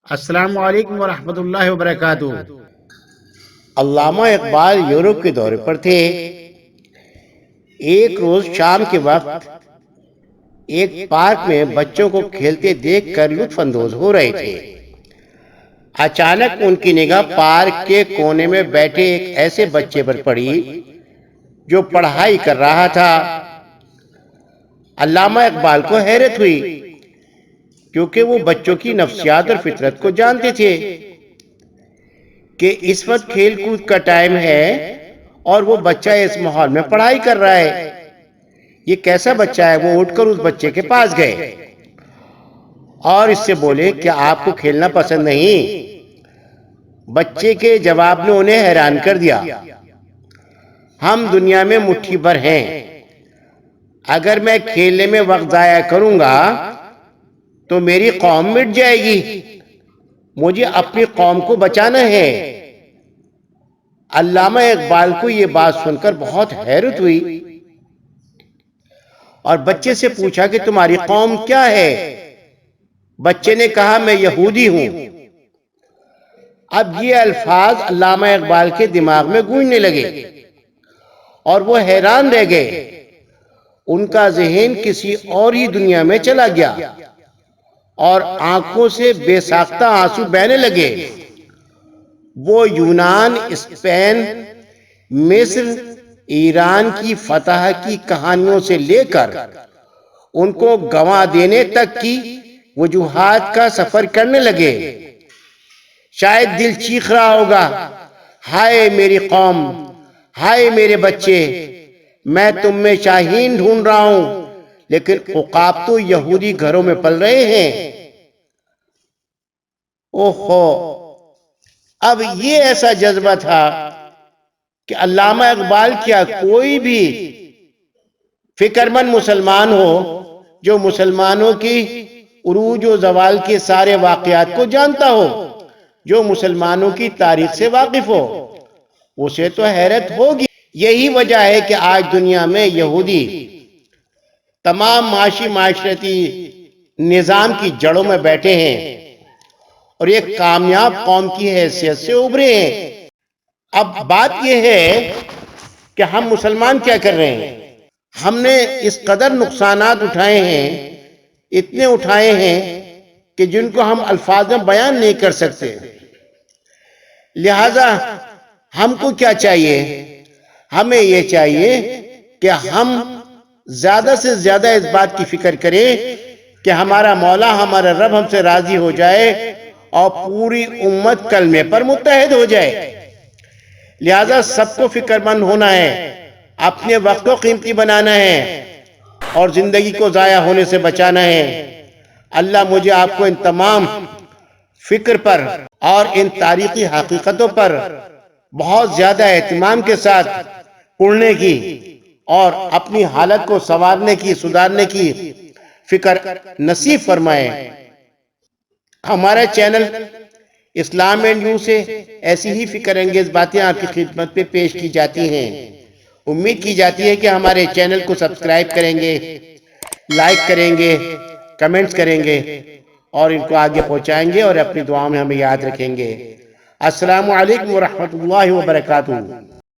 السلام علیکم ورحمۃ اللہ وبرکاتہ۔ علامہ اقبال یورپ کے دورے پر تھے۔ ایک روز شام کے وقت ایک پارک میں بچوں کو کھیلتے دیکھ کر لطف اندوز ہو رہے تھے۔ اچانک ان کی نگاہ پارک کے کونے میں بیٹھے ایک ایسے بچے پر پڑی جو پڑھائی کر رہا تھا۔ علامہ اقبال کو حیرت ہوئی کیونکہ وہ بچوں کی نفسیات اور فطرت کو جانتے تھے کہ اس وقت کھیل کود کا ٹائم ہے اور وہ بچہ اس ماحول میں پڑھائی کر رہا ہے۔ یہ کیسا بچہ ہے؟ وہ اٹھ کر اس بچے کے پاس گئے اور اس سے بولے کہ آپ کو کھیلنا پسند نہیں؟ بچے کے جواب نے انہیں حیران کر دیا۔ ہم دنیا میں مٹھی بھر ہیں، اگر میں کھیلنے میں وقت ضائع کروں گا تو میری قوم مٹ جائے گی، مجھے اپنی قوم کو بچانا ہے۔ علامہ اقبال کو یہ بات سن کر بہت حیرت ہوئی اور بچے سے پوچھا کہ تمہاری قوم کیا ہے؟ بچے نے کہا میں یہودی ہوں۔ اب یہ الفاظ علامہ اقبال کے دماغ میں گونجنے لگے اور وہ حیران رہ گئے۔ ان کا ذہن کسی اور ہی دنیا میں چلا گیا اور آنکھوں سے بے ساختہ آنسو بہنے لگے۔ وہ یونان، اسپین، مصر، ایران کی فتح کی کہانیوں سے لے کر ان کو گنوا دینے تک کی وجوہات کا سفر کرنے لگے۔ شاید دل چیخ رہا ہوگا، ہائے میری قوم، ہائے میرے بچے، میں تم میں شاہین ڈھونڈ رہا ہوں لیکن عقاب تو یہودی گھروں میں پل رہے ہیں۔ اوہو! اب یہ ایسا جذبہ تھا کہ علامہ اقبال کیا کوئی بھی فکر مند مسلمان ہو جو مسلمانوں کی عروج و زوال کے سارے واقعات کو جانتا ہو، جو مسلمانوں کی تاریخ سے واقف ہو، اسے تو حیرت ہوگی۔ یہی وجہ ہے کہ آج دنیا میں یہودی تمام معاشرتی نظام کی جڑوں میں بیٹھے ہیں اور ایک کامیاب قوم کی حیثیت سے ابھرے ہیں۔ اب بات یہ ہے کہ ہم مسلمان کیا کر رہے ہیں؟ ہم نے اس قدر نقصانات اٹھائے ہیں، اتنے اٹھائے ہیں کہ جن کو ہم الفاظ میں بیان نہیں کر سکتے۔ لہذا ہم کو کیا چاہیے؟ ہمیں یہ چاہیے کہ ہم زیادہ سے زیادہ اس بات کی فکر کریں کہ ہمارا مولا، ہمارا رب ہم سے راضی ہو جائے اور پوری امت کلمے پر متحد ہو جائے۔ لہذا سب کو فکر مند ہونا ہے، اپنے وقت کو قیمتی بنانا ہے اور زندگی کو ضائع ہونے سے بچانا ہے۔ اللہ مجھے آپ کو ان تمام فکر پر اور ان تاریخی حقیقتوں پر بہت زیادہ اہتمام کے ساتھ پڑھنے کی اور اپنی حالت کو سنوارنے کی، سدھارنے کی فکر نصیب فرمائے۔ ہمارا چینل اسلام اینڈ یو سے ایسی ہی فکر انگیز باتیں آپ کی خدمت پہ پیش کی جاتی ہیں۔ امید کی جاتی ہے کہ ہمارے چینل کو سبسکرائب کریں گے، لائک کریں گے، کمنٹس کریں گے اور ان کو آگے پہنچائیں گے اور اپنی دعاؤں میں ہمیں یاد رکھیں گے۔ السلام علیکم ورحمۃ اللہ وبرکاتہ۔